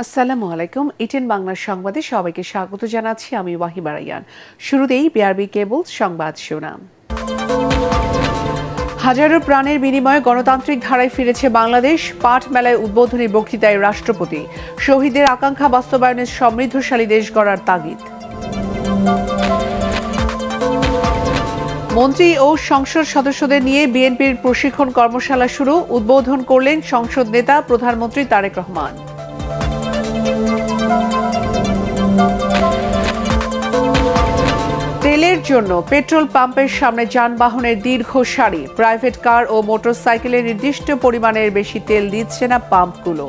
আসসালামু আলাইকুম। ইটেন বাংলার সংবাদে সবাইকে স্বাগত জানাচ্ছি আমি ওয়াহিবা রাইয়ান। শুরুতেই বিআরবি কেবল সংবাদ শিরোনাম। হাজারো প্রাণের বিনিময়ে গণতান্ত্রিক ধারায় ফিরেছে বাংলাদেশ। পাঠ মেলায় উদ্বোধনী বক্তৃতায় রাষ্ট্রপতি। শহীদদের আকাঙ্ক্ষা বাস্তবায়নের সমৃদ্ধশালী দেশ গড়ার তাগিদ। মন্ত্রী ও সংসদ সদস্যদের নিয়ে বিএনপির প্রশিক্ষণ কর্মশালা শুরু। উদ্বোধন করলেন সংসদ নেতা প্রধানমন্ত্রী তারেক রহমান। তেলের জন্য পেট্রোল পাম্পের সামনে যানবাহনের দীর্ঘ সারি। প্রাইভেট কার ও মোটরসাইকেলে নির্দিষ্ট পরিমাণের বেশি তেল দিচ্ছে না পাম্পগুলো।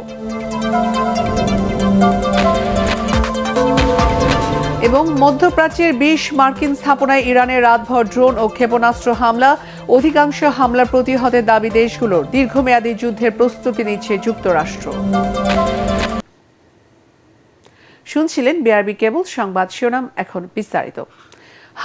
এবং মধ্যপ্রাচ্যের ২০ মার্কিন স্থাপনায় ইরানের রাতভর ড্রোন ও ক্ষেপণাস্ত্র হামলা। অধিকাংশ হামলা প্রতিহতের দাবি দেশগুলোর। দীর্ঘমেয়াদী যুদ্ধের প্রস্তুতি নিচ্ছে যুক্তরাষ্ট্র। শুনছিলেন বিআরবি কেবল সংবাদ শিরোনাম, এখন বিস্তারিত।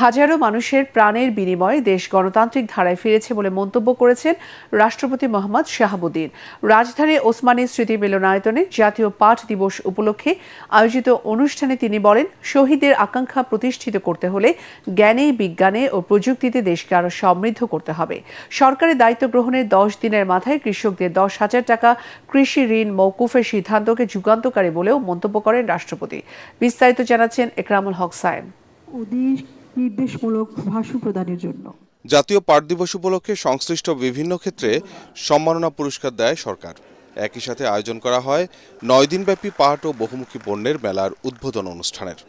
হাজারো মানুষের প্রাণের বিনিময়ে দেশ গণতান্ত্রিক ধারায় ফিরেছে বলে মন্তব্য করেছেন রাষ্ট্রপতি মোহাম্মদ শাহাবুদ্দিন। রাজধানীর ওসমানী স্মৃতি মিলনায়তনে জাতীয় পাঠ দিবস উপলক্ষে আয়োজিত অনুষ্ঠানে তিনি বলেন, শহীদদের আকাঙ্ক্ষা প্রতিষ্ঠিত করতে হলে জ্ঞানে, বিজ্ঞানে ও প্রযুক্তিতে দেশকে আরও সমৃদ্ধ করতে হবে। সরকারের দায়িত্ব গ্রহণের ১০ দিনের মাথায় কৃষকদের ১০,০০০ টাকা কৃষি ঋণ মওকুফের সিদ্ধান্তকে যুগান্তকারী বলেও মন্তব্য করেন রাষ্ট্রপতি। বিস্তারিত জানাচ্ছেন একরামুল হক সায়েম। নির্দেশমূলক ভাষণ প্রদানের জন্য জাতীয় পাঠ দিবস উপলক্ষে সংশ্লিষ্ট বিভিন্ন ক্ষেত্রে সম্মাননা পুরস্কার দেয় সরকার। একই সাথে আয়োজন করা হয় ৯ দিনব্যাপী পাঠ ও বহুমুখী পণ্যের মেলার উদ্বোধন অনুষ্ঠানের।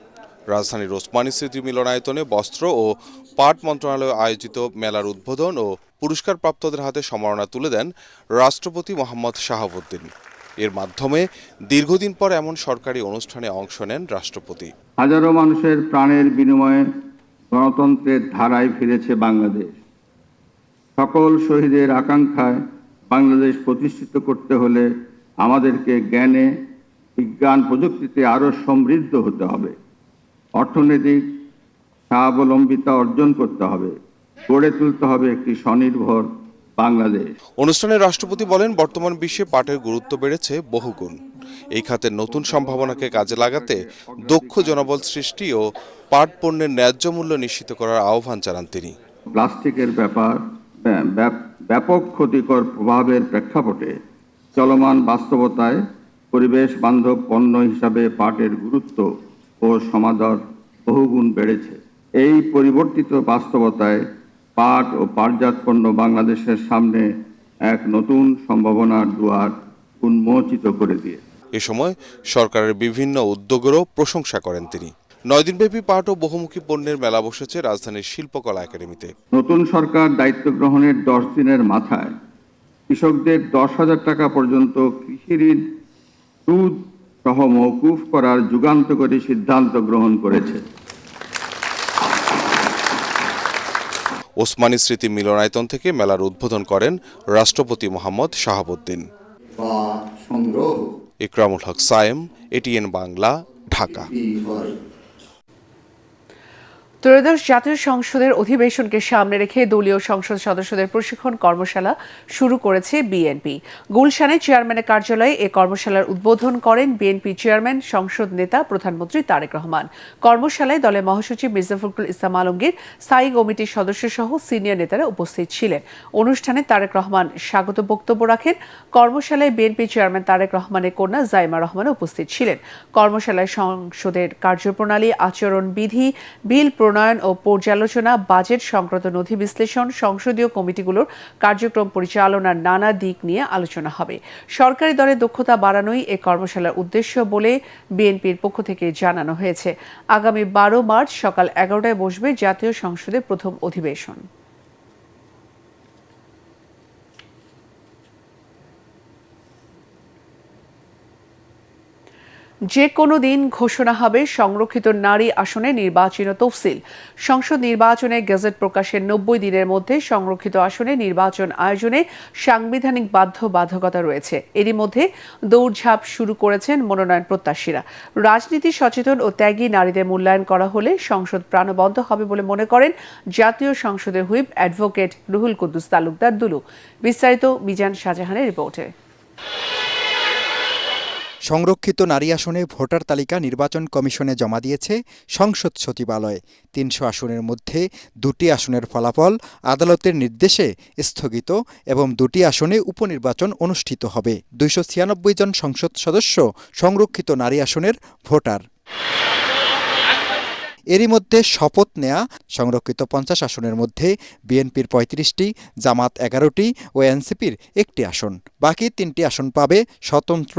রাজধানীর ওসমানী স্মৃতি মিলনায়তনে বস্ত্র ও পাট মন্ত্রণালয় আয়োজিত মেলার উদ্বোধন ও পুরস্কারপ্রাপ্তদের হাতে সম্মাননা তুলে দেন রাষ্ট্রপতি মোহাম্মদ শাহাবুদ্দিন। এর মাধ্যমে দীর্ঘদিন পর এমন সরকারি অনুষ্ঠানে অংশ নেন রাষ্ট্রপতি। হাজারো মানুষের প্রাণের বিনিময়ে গণতন্ত্রের ধারায় ফিরেছে বাংলাদেশ। সকল শহীদের আকাঙ্ক্ষায় বাংলাদেশ প্রতিষ্ঠিত করতে হলে আমাদেরকে জ্ঞানে, বিজ্ঞান, প্রযুক্তিতে আরও সমৃদ্ধ হতে হবে। অর্থনৈতিক স্বাবলম্বিতা অর্জন করতে হবে। গড়ে তুলতে হবে একটি স্বনির্ভর বাংলাদেশ। অনুষ্ঠানে রাষ্ট্রপতি বলেন, বর্তমান বিশ্বে পাটের গুরুত্ব বেড়েছে বহুগুণ। এই খাতের নতুন সম্ভাবনাকে কাজে লাগাতে দক্ষ জনবল সৃষ্টি ও পাট পণ্যের ন্যায্য মূল্য নিশ্চিত করার আহ্বান জানান তিনি। প্লাস্টিকের ব্যাপক ক্ষতিকর প্রভাবের প্রেক্ষাপটে চলমান বাস্তবতায় পরিবেশ বান্ধব পণ্য হিসাবে পাটের গুরুত্ব ও সমাদর বহুগুণ বেড়েছে। এই পরিবর্তিত বাস্তবতায় পাট ও পাটজাত পণ্য বাংলাদেশের সামনে এক নতুন সম্ভাবনার দুয়ার উন্মোচিত করে দিয়ে এ সময় সরকারের বিভিন্ন উদ্যোগেরও প্রশংসা করেন তিনি। ৯ দিনব্যাপী পাট ও বহুমুখী পণ্যের মেলা বসেছে রাজধানীর শিল্পকলা একাডেমিতে। নতুন সরকার দায়িত্ব গ্রহণের ১০ দিনের মাথায় কৃষকদের ১০,০০০ টাকা পর্যন্ত কৃষি ঋণ সুদ সহ মওকুফ করার যুগান্তকারী সিদ্ধান্ত গ্রহণ করেছে। ওসমানী স্মৃতি মিলনায়তন থেকে মেলার উদ্বোধন করেন রাষ্ট্রপতি মোহাম্মদ শাহাবুদ্দিন। একরামুল হক সায়েম, এটিএন বাংলা, ঢাকা। ত্রয়োদশ জাতীয় সংসদের অধিবেশনকে সামনে রেখে দলীয় সংসদ সদস্যদের প্রশিক্ষণ কর্মশালা শুরু করেছে বিএনপি। গুলশানে চেয়ারম্যানের কার্যালয়ে এ কর্মশালার উদ্বোধন করেন বিএনপি চেয়ারম্যান, সংসদ নেতা প্রধানমন্ত্রী তারেক রহমান। কর্মশালায় দলের মহাসচিব মির্জা ফখরুল ইসলাম আলমগীর, স্থায়ী কমিটির সদস্য সহ সিনিয়র নেতারা উপস্থিত ছিলেন। অনুষ্ঠানে তারেক রহমান স্বাগত বক্তব্য রাখেন। কর্মশালায় বিএনপি চেয়ারম্যান তারেক রহমানের কন্যা জাইমা রহমান উপস্থিত ছিলেন। কর্মশালায় সংসদের কার্যপ্রণালী, আচরণবিধি, বিল প্রণয়ন ও পর্যালোচনা, বাজেট সংক্রান্ত নথি বিশ্লেষণ, সংসদীয় কমিটিগুলোর কার্যক্রম পরিচালনার নানা দিক নিয়ে আলোচনা হবে। সরকারি দলের দক্ষতা বাড়ানোই এ কর্মশালার উদ্দেশ্য বলে বিএনপির পক্ষ থেকে জানানো হয়েছে। আগামী ১২ মার্চ সকাল ১১টায় বসবে জাতীয় সংসদের প্রথম অধিবেশন। যে কোনো দিন ঘোষণা হবে সংরক্ষিত নারী আসনে নির্বাচনী তফসিল। সংসদ নির্বাচনে গেজেট প্রকাশের ৯০ দিনের মধ্যে সংরক্ষিত আসনে নির্বাচন আয়োজনে সাংবিধানিক বাধ্যবাধকতা রয়েছে। এরই মধ্যে দৌড়ঝাঁপ শুরু করেছেন মনোনয়ন প্রত্যাশীরা। রাজনীতি সচেতন ও ত্যাগী নারীদের মূল্যায়ন করা হলে সংসদ প্রাণবন্ত হবে বলে মনে করেন জাতীয় সংসদের হুইপ অ্যাডভোকেট রুহুল কুদ্দুস তালুকদার দুলু। বিস্তারিত মিজান শাহজাহানের রিপোর্টে। সংরক্ষিত নারী আসনে ভোটার তালিকা নির্বাচন কমিশনে জমা দিয়েছে সংসদ সচিবালয়। ৩০০ আসনের মধ্যে ২টি আসনের ফলাফল আদালতের নির্দেশে স্থগিত এবং ২টি আসনে উপনির্বাচন অনুষ্ঠিত হবে। ২৯৬ জন সংসদ সদস্য সংরক্ষিত নারী আসনের ভোটার। এরই মধ্যে শপথ নেয়া সংরক্ষিত ৫০ আসনের মধ্যে বিএনপির ৩৫টি, জামাত ১১টি ও এনসিপির ১টি আসন। বাকি ৩টি আসন পাবে স্বতন্ত্র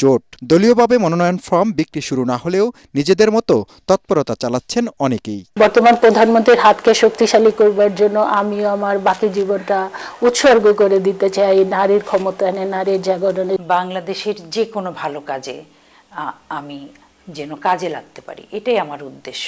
জোট। দলীয়ভাবে মনোনয়ন ফর্ম বিক্রি শুরু না হলেও নিজেদের মতো তৎপরতা চালাচ্ছেন অনেকেই। বর্তমান প্রধানমন্ত্রীর হাতকে শক্তিশালী করবার জন্য আমিও আমার বাকি জীবনটা উৎসর্গ করে দিতে চাই নারীর ক্ষমতায়নে, নারীর জাগরণে। বাংলাদেশের যে কোনো ভালো কাজে আমি যেন কাজে লাগতে পারি, এটাই আমার উদ্দেশ্য।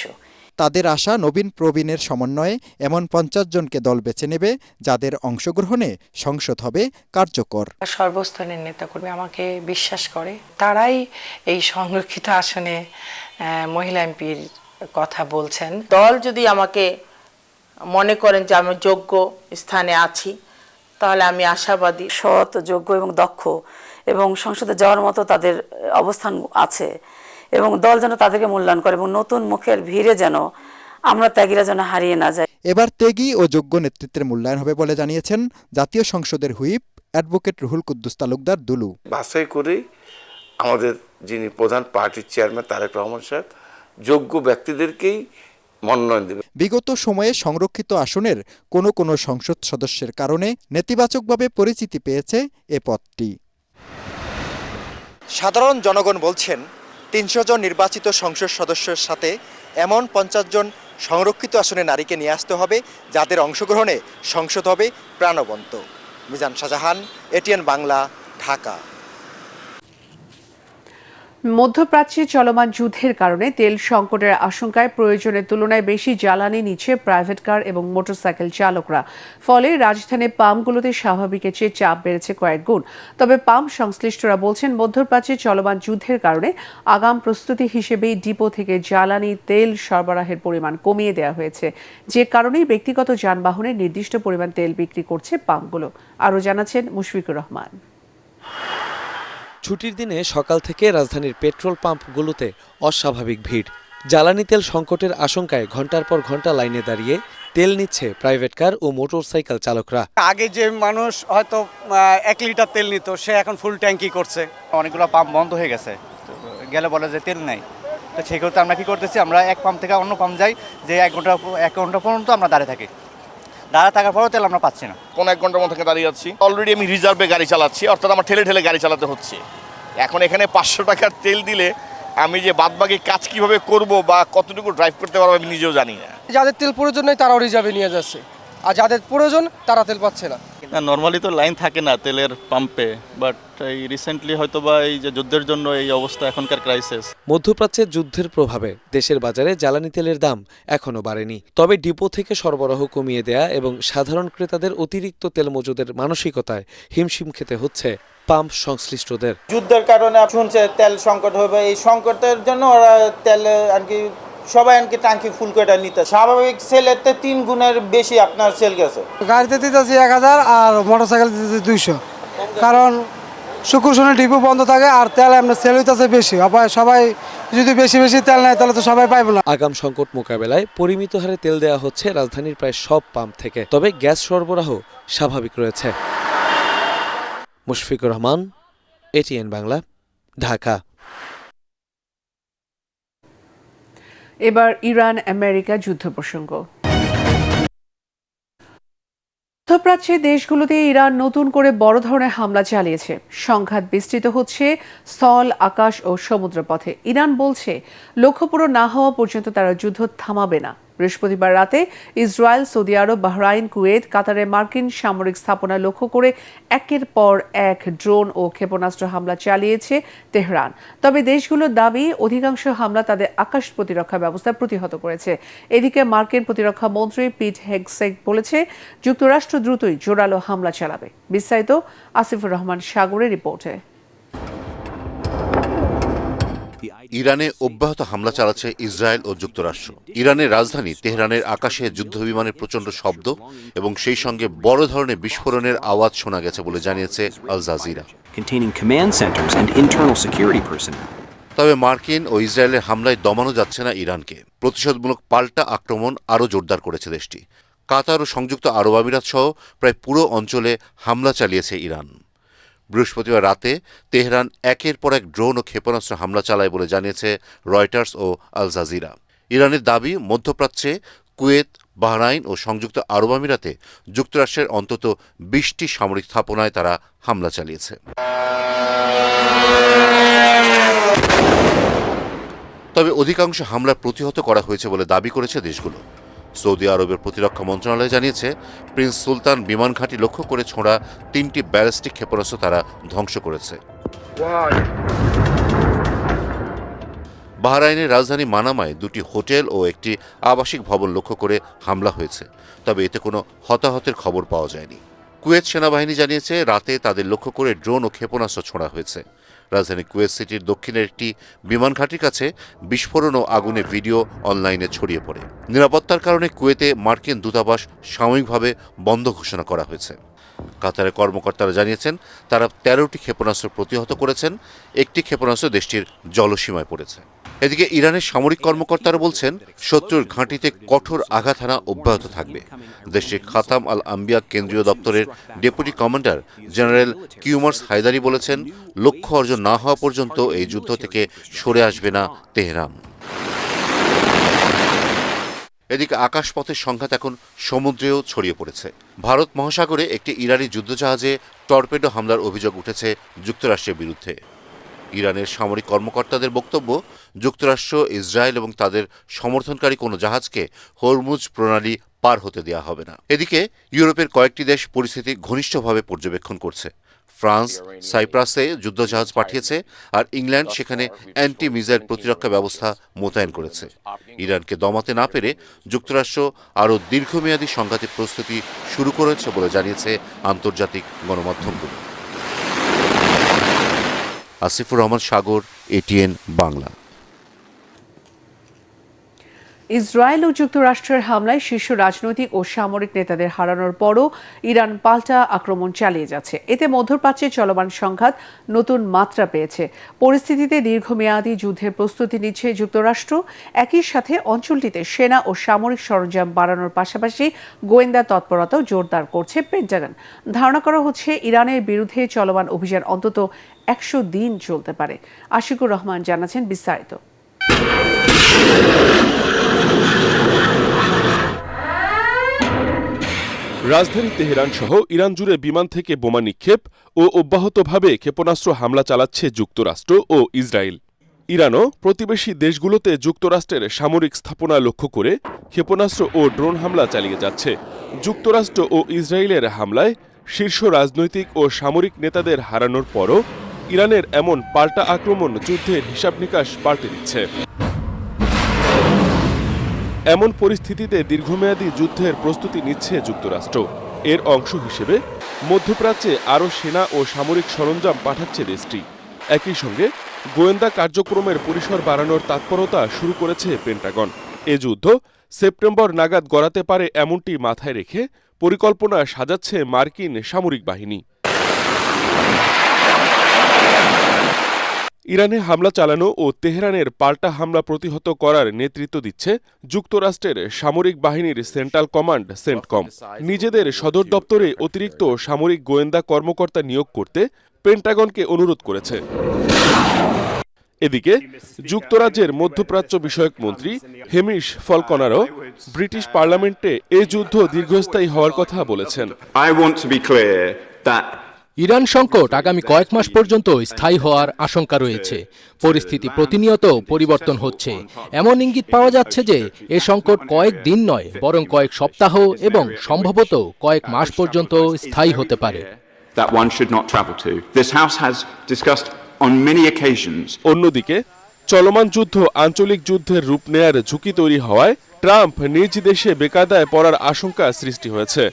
তাদের আশা নবীন প্রবীণের সমন্বয়ে এমন ৫০ জনকে দল বেছে নেবে যাদের অংশগ্রহণে সংসদ হবে কার্যকর। সর্বস্তরের নেতাকর্মী আমাকে বিশ্বাস করে, তারাই এই সংরক্ষিত আসনে মহিলা এমপির কথা বলছেন। দল যদি আমাকে মনে করেন যে আমি যোগ্য স্থানে আছি, তাহলে আমি আশাবাদী। সৎ, যোগ্য এবং দক্ষ এবং সংসদে যাওয়ার মতো তাদের অবস্থান আছে এবং দল যেন তাদেরকে মূল্যায়ন করে এবং নতুন মুখের ভিড়ে যেন আমরা ত্যাগীরা যেন হারিয়ে না যাই। এবার ত্যাগী ও যোগ্য নেতৃত্বের মূল্যায়ন হবে বলে জানিয়েছেন জাতীয় সংসদের হুইপ অ্যাডভোকেট রুহুল কুদ্দুস তালুকদার দুলু। বাছাই করেই আমাদের যিনি প্রধান পার্টির চেয়ারম্যান তারেক রহমান সাহেব যোগ্য ব্যক্তিদেরকেই মনোনয়ন দেবে। বিগত সময়ে সংরক্ষিত আসনের কোনো সংসদ সদস্যের কারণে নেতিবাচকভাবে পরিচিতি পেয়েছে এ পদটি। সাধারণ জনগণ বলছেন ৩০০ জন নির্বাচিত সংসদ সদস্যের সাথে এমন ৫০ জন সংরক্ষিত আসনে নারীকে নিয়ে আসতে হবে যাদের অংশগ্রহণে সংসদ হবে প্রাণবন্ত। মিজান শাহজাহান, এটিএন বাংলা, ঢাকা। মধ্যপ্রাচ্যে চলমান যুদ্ধের কারণে তেল সংকটের আশঙ্কায় প্রয়োজনের তুলনায় বেশি জ্বালানি নিচ্ছে প্রাইভেট কার এবং মোটরসাইকেল চালকরা। ফলে রাজধানীর পাম্পগুলোতে স্বাভাবিকের চেয়ে চাপ বেড়েছে কয়েক গুণ। তবে পাম্প সংশ্লিষ্টরা বলছেন, মধ্যপ্রাচ্যে চলমান যুদ্ধের কারণে আগাম প্রস্তুতি হিসেবেই ডিপো থেকে জ্বালানি তেল সরবরাহের পরিমাণ কমিয়ে দেওয়া হয়েছে, যে কারণেই ব্যক্তিগত যানবাহনে নির্দিষ্ট পরিমাণ তেল বিক্রি করছে পাম্পগুলো। আরও জানাচ্ছেন মুশফিকুর রহমান। ছুটির দিনে সকাল থেকে রাজধানীর পেট্রোল পাম্পগুলোতে অস্বাভাবিক ভিড়। জ্বালানি তেল সংকটের আশঙ্কায় ঘন্টার পর ঘন্টা লাইনে দাঁড়িয়ে তেল নিচ্ছে প্রাইভেট কার ও মোটরসাইকেল চালকরা। আগে যে মানুষ হয়তো 1 লিটার তেল নিত, সে এখন ফুল ট্যাঙ্কি করছে। অনেকগুলো পাম্প বন্ধ হয়ে গেছে, গেলে বলে যে তেল নাই। তো সেই করতে আমরা কি করতেছি, আমরা এক পাম্প থেকে অন্য পাম্প যাই, যে 1 ঘন্টা পর্যন্ত আমরা দাঁড়িয়ে থাকি। দাঁড়া থাকার পরেও তেল আমরা পাচ্ছি না। 1 ঘন্টার মতো দাঁড়িয়ে আছি। অলরেডি আমি রিজার্ভে গাড়ি চালাচ্ছি, অর্থাৎ আমার ঠেলে গাড়ি চালাতে হচ্ছে। এখন এখানে 500 টাকার তেল দিলে আমি যে বাদবাকি কাজ কিভাবে করব বা কতটুকু ড্রাইভ করতে পারবো আমি নিজেও জানি না। যাদের তেল প্রয়োজন নেই তারাও রিজার্ভে নিয়ে যাচ্ছে, আর যাদের প্রয়োজন তারা তেল পাচ্ছে না। নর্মালি তো লাইন থাকে না তেলের পাম্পে, বাট এই রিসেন্টলি হয়তো বা এই যে যুদ্ধের জন্য এই অবস্থা, এখনকার ক্রাইসিস। মধ্যপ্রাচ্যের যুদ্ধের প্রভাবে দেশের বাজারে জ্বালানি তেলের দাম এখনো বাড়েনি। তবে ডিপো থেকে সরবরাহ কমিয়ে দেয়া এবং সাধারণ ক্রেতাদের অতিরিক্ত তেল মজুদের মানসিকতায় হিমশিম খেতে হচ্ছে পাম্প সংশ্লিষ্টদের। যুদ্ধের কারণে শুনছে তেল সংকট হবে, এই সংকটের জন্য ওরা তেল আনকি সবাই ট্যাঙ্কি ফুল করে নিতে, স্বাভাবিক সেলের 3 গুণের বেশি আপনার সেল গেছে। গাড়িতে দিতেছি 1000 আর মোটরসাইকেল দিতেছি 200, কারণ শুক্র শনি ডিপো বন্ধ থাকে আর তেল এমনি সেল হইতেছে বেশি। সবাই যদি বেশি তেল নেয় তাহলে তো সবাই পাইবে না। আগাম সংকট মোকাবেলায় পরিমিত হারে তেল দেওয়া হচ্ছে রাজধানীর প্রায় সব পাম্প থেকে। তবে গ্যাস সরবরাহ স্বাভাবিক রয়েছে। মুশফিকুর রহমান, এটিএন বাংলা, ঢাকা। এবার ইরান আমেরিকা যুদ্ধ প্রসঙ্গ। মধ্যপ্রাচ্যে দেশগুলোতে ইরান নতুন করে বড় ধরনের হামলা চালিয়েছে। সংঘাত বিস্তৃত হচ্ছে স্থল, আকাশ ও সমুদ্র পথে। ইরান বলছে, লক্ষ্য পূরণ না হওয়া পর্যন্ত তারা যুদ্ধ থামাবে না। বৃহস্পতিবার রাতে ইসরায়েল, সৌদি আরব, বাহরাইন, কুয়েত, কাতারে মার্কিন সামরিক স্থাপনা লক্ষ্য করে একের পর এক ড্রোন ও ক্ষেপণাস্ত্র হামলা চালিয়েছে তেহরান। তবে দেশগুলোর দাবি, অধিকাংশ হামলা তাদের আকাশ প্রতিরক্ষা ব্যবস্থা প্রতিহত করেছে। এদিকে মার্কিন প্রতিরক্ষা মন্ত্রী পিট হেগসেট বলেছে, যুক্তরাষ্ট্র দ্রুতই জোরালো হামলা চালাবে। বিস্তারিত আসিফুর রহমান সাগরের রিপোর্টে। ইরানে অব্যাহত হামলা চালাচ্ছে ইসরায়েল ও যুক্তরাষ্ট্র। ইরানের রাজধানী তেহরানের আকাশে যুদ্ধবিমানের প্রচণ্ড শব্দ এবং সেই সঙ্গে বড় ধরনের বিস্ফোরণের আওয়াজ শোনা গেছে বলে জানিয়েছে আল জাজিরা। তবে মার্কিন ও ইসরায়েলের হামলায় দমানো যাচ্ছে না ইরানকে। প্রতিশোধমূলক পাল্টা আক্রমণ আরও জোরদার করেছে দেশটি। কাতার ও সংযুক্ত আরব আমিরাত সহ প্রায় পুরো অঞ্চলে হামলা চালিয়েছে ইরান। বৃহস্পতিবার রাতে তেহরান একের পর এক ড্রোন ও ক্ষেপণাস্ত্র হামলা চালায় বলে জানিয়েছে রয়টার্স ও আল জাজিরা। ইরানের দাবি, মধ্যপ্রাচ্যে কুয়েত, বাহরাইন ও সংযুক্ত আরব আমিরাতে যুক্তরাষ্ট্রের অন্তত 20টি সামরিক স্থাপনায় তারা হামলা চালিয়েছে। তবে অধিকাংশ হামলা প্রতিহত করা হয়েছে বলে দাবি করেছে দেশগুলো। সৌদি আরবের প্রতিরক্ষা মন্ত্রণালয় জানিয়েছে, প্রিন্স সুলতান বিমান ঘাঁটি লক্ষ্য করে ছোড়া 3টি ব্যালিস্টিক ক্ষেপণাস্ত্র তারা ধ্বংস করেছে। বাহরাইনের রাজধানী মানামায় 2টি হোটেল ও একটি আবাসিক ভবন লক্ষ্য করে হামলা হয়েছে, তবে এতে কোনো হতাহতের খবর পাওয়া যায়নি। কুয়েত সেনাবাহিনী জানিয়েছে, রাতে তাদের লক্ষ্য করে ড্রোন ও ক্ষেপণাস্ত্র ছোড়া হয়েছে। রাজধানী কুয়েত সিটির দক্ষিণের একটি বিমান ঘাঁটির কাছে বিস্ফোরণ ও আগুনের ভিডিও অনলাইনে ছড়িয়ে পড়ে। নিরাপত্তার কারণে কুয়েতে মার্কিন দূতাবাস সাময়িকভাবে বন্ধ ঘোষণা করা হয়েছে। কাতারের কর্মকর্তারা জানিয়েছেন, তারা 13টি ক্ষেপণাস্ত্র প্রতিহত করেছেন। একটি ক্ষেপণাস্ত্র দেশটির জলসীমায় পড়েছে। এদিকে ইরানের সামরিক কর্মকর্তারা বলছেন, শত্রুর ঘাঁটিতে কঠোর আঘাত হানা অব্যাহত থাকবে। দেশটির খাতাম আল আম্বিয়া কেন্দ্রীয় দপ্তরের deputy commander general Kiumars Heydari বলেছেন, লক্ষ্য অর্জন না হওয়া পর্যন্ত এই যুদ্ধ থেকে সরে আসবে না তেহরান। এদিকে আকাশপথের সংঘাত এখন সমুদ্রেও ছড়িয়ে পড়েছে। ভারত মহাসাগরে একটি ইরানি যুদ্ধজাহাজে টর্পেডো হামলার অভিযোগ উঠেছে যুক্তরাষ্ট্রের বিরুদ্ধে। ইরানের সামরিক কর্মকর্তাদের বক্তব্য, যুক্তরাষ্ট্র, ইসরায়েল এবং তাদের সমর্থনকারী কোনো জাহাজকে হরমুজ প্রণালী পার হতে দেওয়া হবে না। এদিকে ইউরোপের কয়েকটি দেশ পরিস্থিতি ঘনিষ্ঠভাবে পর্যবেক্ষণ করছে। ফ্রান্স সাইপ্রাসে যুদ্ধজাহাজ পাঠিয়েছে, আর ইংল্যান্ড সেখানে অ্যান্টি মিসাইল প্রতিরক্ষা ব্যবস্থা মোতায়েন করেছে। ইরানকে দমাতে না পেরে যুক্তরাষ্ট্র আরও দীর্ঘমেয়াদী সংঘাতের প্রস্তুতি শুরু করেছে বলে জানিয়েছে আন্তর্জাতিক গণমাধ্যমগুলো। আসিফুর রহমান সাগর, এটিএন বাংলা। ইসরায়েল ও যুক্তরাষ্ট্রের হামলায় শীর্ষ রাজনৈতিক ও সামরিক নেতাদের হারানোর পরও ইরান পাল্টা আক্রমণ চালিয়ে যাচ্ছে। এতে মধ্যপ্রাচ্যে চলমান সংঘাত নতুন মাত্রা পেয়েছে। পরিস্থিতিতে দীর্ঘমেয়াদী যুদ্ধের প্রস্তুতি নিচ্ছে যুক্তরাষ্ট্র। একই সাথে অঞ্চলটিতে সেনা ও সামরিক সরঞ্জাম বাড়ানোর পাশাপাশি গোয়েন্দা তৎপরতাও জোরদার করছে পেন্টাগন। ধারণা করা হচ্ছে, ইরানের বিরুদ্ধে চলমান অভিযান অন্তত 100 দিন চলতে পারে। আশিকুর রহমান জানাচ্ছেন বিস্তারিত। রাজধানী তেহরান সহ ইরান জুড়ে বিমান থেকে বোমা নিক্ষেপ ও অব্যাহতভাবে ক্ষেপণাস্ত্র হামলা চালাচ্ছে যুক্তরাষ্ট্র ও ইসরায়েল। ইরানও প্রতিবেশী দেশগুলোতে যুক্তরাষ্ট্রের সামরিক স্থাপনা লক্ষ্য করে ক্ষেপণাস্ত্র ও ড্রোন হামলা চালিয়ে যাচ্ছে। যুক্তরাষ্ট্র ও ইসরায়েলের হামলায় শীর্ষ রাজনৈতিক ও সামরিক নেতাদের হারানোর পরও ইরানের এমন পাল্টা আক্রমণ যুদ্ধের হিসাব নিকাশ পাল্টে দিচ্ছে। এমন পরিস্থিতিতে দীর্ঘমেয়াদী যুদ্ধের প্রস্তুতি নিচ্ছে যুক্তরাষ্ট্র। এর অংশ হিসেবে মধ্যপ্রাচ্যে আরও সেনা ও সামরিক সরঞ্জাম পাঠাচ্ছে দেশটি। একই সঙ্গে গোয়েন্দা কার্যক্রমের পরিসর বাড়ানোর তৎপরতা শুরু করেছে পেন্টাগন। এ যুদ্ধ সেপ্টেম্বর নাগাদ গড়াতে পারে এমনটি মাথায় রেখে পরিকল্পনা সাজাচ্ছে মার্কিন সামরিক বাহিনী। ইরানে হামলা চালানো ও তেহরানের পাল্টা হামলা প্রতিহত করার নেতৃত্ব দিচ্ছে যুক্তরাষ্ট্রের সামরিক বাহিনীর সেন্ট্রাল কমান্ড সেন্টকম। নিজেদের সদর দপ্তরে অতিরিক্ত সামরিক গোয়েন্দা কর্মকর্তা নিয়োগ করতে পেন্টাগনকে অনুরোধ করেছে। এদিকে যুক্তরাজ্যের মধ্যপ্রাচ্য বিষয়ক মন্ত্রী হেমিশ ফলকনারও ব্রিটিশ পার্লামেন্টে এ যুদ্ধ দীর্ঘস্থায়ী হওয়ার কথা বলেছেন। ইরান সংকট আগামী কয়েক মাস পর্যন্ত স্থায়ী হওয়ার আশঙ্কা রয়েছে। পরিস্থিতি প্রতিনিয়ত পরিবর্তন হচ্ছে। এমন ইঙ্গিত পাওয়া যাচ্ছে যে এ সংকট কয়েক দিন নয়, বরং কয়েক সপ্তাহ এবং সম্ভবত কয়েক মাস পর্যন্ত স্থায়ী হতে পারে। অন্যদিকে চলমান যুদ্ধ আঞ্চলিক যুদ্ধের রূপ নেয়ার ঝুঁকি তৈরি হওয়ায় ট্রাম্প নিজ দেশে বেকায়দায় পড়ার আশঙ্কা সৃষ্টি হয়েছে।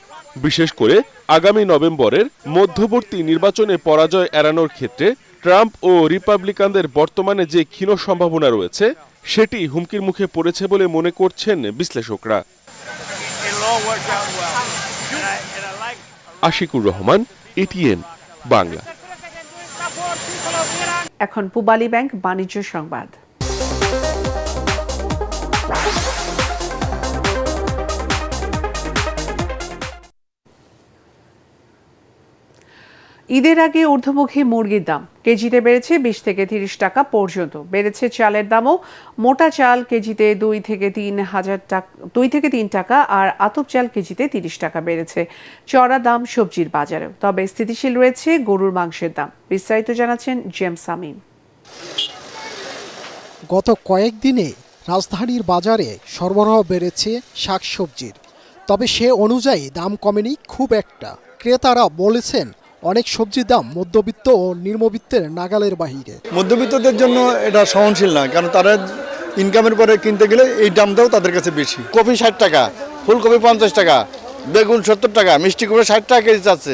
বিশেষ করে আগামী নভেম্বরের মধ্যবর্তী নির্বাচনে পরাজয় এড়ানোর ক্ষেত্রে ট্রাম্প ও রিপাবলিকানদের বর্তমানে যে ক্ষীণ সম্ভাবনা রয়েছে সেটি হুমকির মুখে পড়েছে বলে মনে করছেন বিশ্লেষকরা। আশিকুর রহমান, এটিএন বাংলা। এখন পূবালী ব্যাংক বাণিজ্য সংবাদ। ঈদের আগে ঊর্ধ্বমুখী মুরগির দাম কেজিতে বেড়েছে 20 থেকে 30 টাকা পর্যন্ত। বেড়েছে চালের দামও। মোটা চাল কেজিতে 2 থেকে 3 টাকা আর আতপ চাল কেজিতে 30 টাকা বেড়েছে। চড়া দাম সবজির বাজারেও, তবে স্থিতিশীল রয়েছে গরুর মাংসের দাম। বিস্তারিত জানাচ্ছেন জেমস আমিন। গত কয়েকদিনে রাজধানীর বাজারে সরবরাহ বেড়েছে শাকসবজির, তবে সে অনুযায়ী দাম কমেনি খুব একটা। ক্রেতারা বলেছেন অনেক সবজির দাম মধ্যবিত্ত ও নিম্নবিত্তের নাগালের বাহিরে। মধ্যবিত্তদের জন্য এটা সহনশীল না, কারণ তারা ইনকামের পরে কিনতে গেলে এই দামটাও তাদের কাছে বেশি। কপি 60 টাকা, ফুলকপি 50 টাকা, বেগুন 70 টাকা, মিষ্টি কুমড়া 60 টাকা কেজি যাচ্ছে,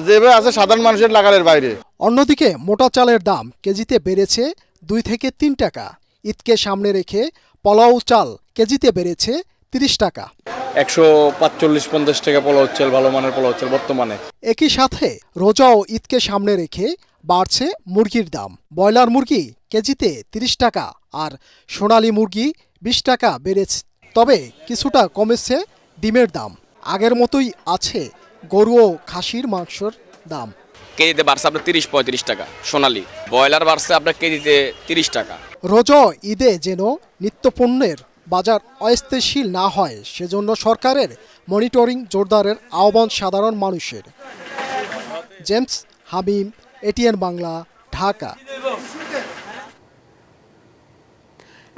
যেভাবে আছে সাধারণ মানুষের নাগালের বাইরে। অন্যদিকে মোটা চালের দাম কেজিতে বেড়েছে 2 থেকে 3 টাকা। ঈদকে সামনে রেখে পোলাও চাল কেজিতে বেড়েছে 30 টাকা। 145-50 টাকা পোলাও চাল, ভালো মানের পোলাও চাল বর্তমানে। একই সাথে রোজা ও ঈদকে সামনে রেখে বাড়ছে মুরগির দাম। ব্রয়লার মুরগি কেজিতে 30 টাকা আর সোনালী মুরগি 20 টাকা বেড়েছে। তবে কিছুটা কমেছে ডিমের দাম। আগের মতোই আছে গরু ও খাসির মাংসের দাম। কেজিতে বাড়ছে আপনার 30-35 টাকা সোনালী। ব্রয়লার বাড়ছে আপনার কেজিতে 30 টাকা। রোজা ঈদে যেন নিত্যপণ্যের বাজার অস্থিতিশীল না হয়, সেজন্য সরকারের মনিটরিং জোরদারের আহ্বান সাধারণ মানুষের। জেমস হাবিম, এটিএন বাংলা, ঢাকা।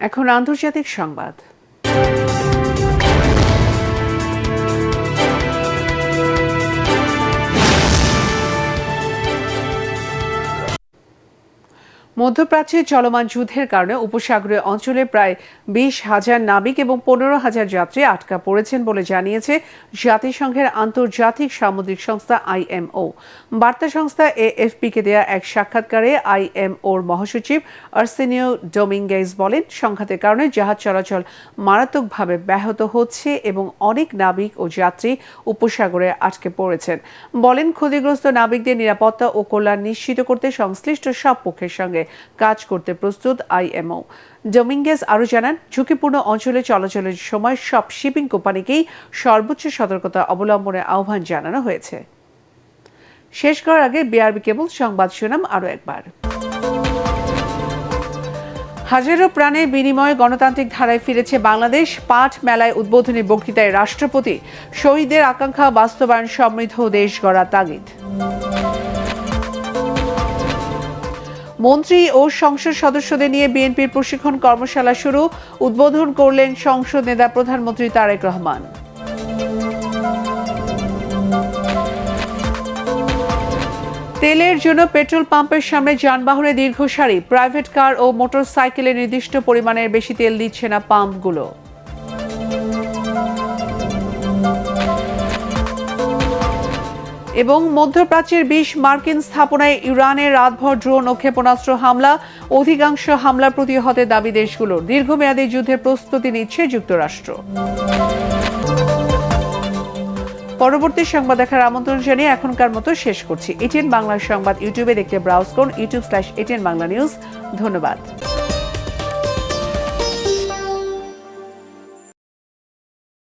এখন আন্তর্জাতিক সংবাদ। মধ্যপ্রাচ্যে চলমান যুদ্ধের কারণে উপসাগরীয় অঞ্চলে প্রায় 20,000 নাবিক এবং 15,000 যাত্রী আটকা পড়েছেন বলে জানিয়েছে জাতিসংঘের আন্তর্জাতিক সামুদ্রিক সংস্থা IMO। বার্তা সংস্থা AFP-কে দেয়া এক সাক্ষাৎকারে IMOর মহাসচিব আর্সেনিও ডোমিঙ্গেজ বলেন, সংঘাতের কারণে জাহাজ চলাচল মারাত্মকভাবে ব্যাহত হচ্ছে এবং অনেক নাবিক ও যাত্রী উপসাগরে আটকে পড়েছেন। বলেন, ক্ষতিগ্রস্ত নাবিকদের নিরাপত্তা ও কল্যাণ নিশ্চিত করতে সংশ্লিষ্ট সব পক্ষের সঙ্গে কাজ করতে প্রস্তুত IMO। ডোমিঙ্গেজ আরও জানান, ঝুঁকিপূর্ণ অঞ্চলে চলাচলের সময় সব শিপিং কোম্পানিকেই সর্বোচ্চ সতর্কতা অবলম্বনের আহ্বান জানানো হয়েছে। শেষ করার আগে বিআরবি কেবল সংবাদ শিরোনাম আরও একবার। হাজারো প্রাণের বিনিময়ে গণতান্ত্রিক ধারায় ফিরেছে বাংলাদেশ। পাঠ মেলায় উদ্বোধনী বক্তৃতায় রাষ্ট্রপতি শহীদদের আকাঙ্ক্ষা বাস্তবায়ন সমৃদ্ধ দেশ গড়ার তাগিদ। মন্ত্রী ও সংসদ সদস্যদের নিয়ে বিএনপির প্রশিক্ষণ কর্মশালা শুরু। উদ্বোধন করলেন সংসদ নেতা প্রধানমন্ত্রী তারেক রহমান। তেলের জন্য পেট্রোল পাম্পের সামনে যানবাহনে দীর্ঘ সারি। প্রাইভেট কার ও মোটর সাইকেলে নির্দিষ্ট পরিমাণের বেশি তেল দিচ্ছে না পাম্পগুলো। এবং মধ্যপ্রাচ্যের 20 মার্কিন স্থাপনায় ইরানের রাতভর ড্রোন ও ক্ষেপণাস্ত্র হামলা। অধিকাংশ হামলার প্রতিহতে দাবি দেশগুলোর। দীর্ঘমেয়াদী যুদ্ধের প্রস্তুতি নিচ্ছে যুক্তরাষ্ট্র। পরবর্তী সংবাদ দেখার আমন্ত্রণ জানিয়ে এখনকার মতো শেষ করছি। এটিএন বাংলা সংবাদ ইউটিউবে দেখতে ব্রাউজ করুন youtube/ATN বাংলা নিউজ। ধন্যবাদ।